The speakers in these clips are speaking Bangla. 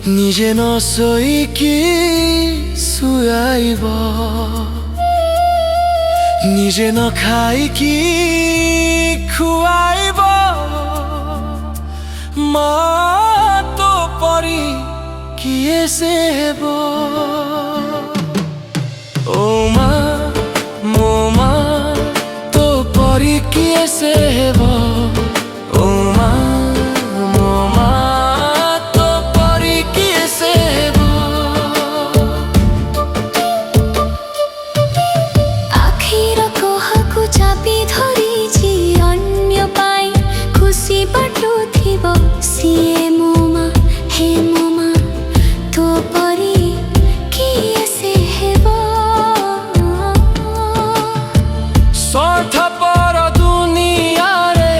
নিজে নচইকি চুয়াইব, নিজে নখাইকি খুৱাইব। মা তো পরি কিয়ে সে হেব। ও মা মো মা তো পরি কিয়ে সে হেব। ও মা মো মা তো পরি কিয়ে সে হেব। আখির কহাকু চাপি ধরিছি অন্য পাই খুশি বাটুথিব সিয়ে মো মা হে মো মা তো পরি কিয়ে সে হেব। স্বার্থপর দুনিয়ারে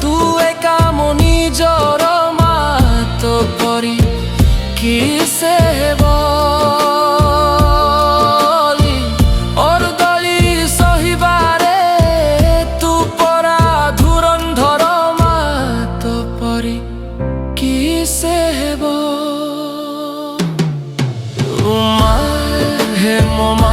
তু একা মো নিজর মা তো পরি কিসে হেব। অরদলি সহিবারে তু পরা ধুরন্ধর মা তো পরি কিসে হেব। মা হে মো মা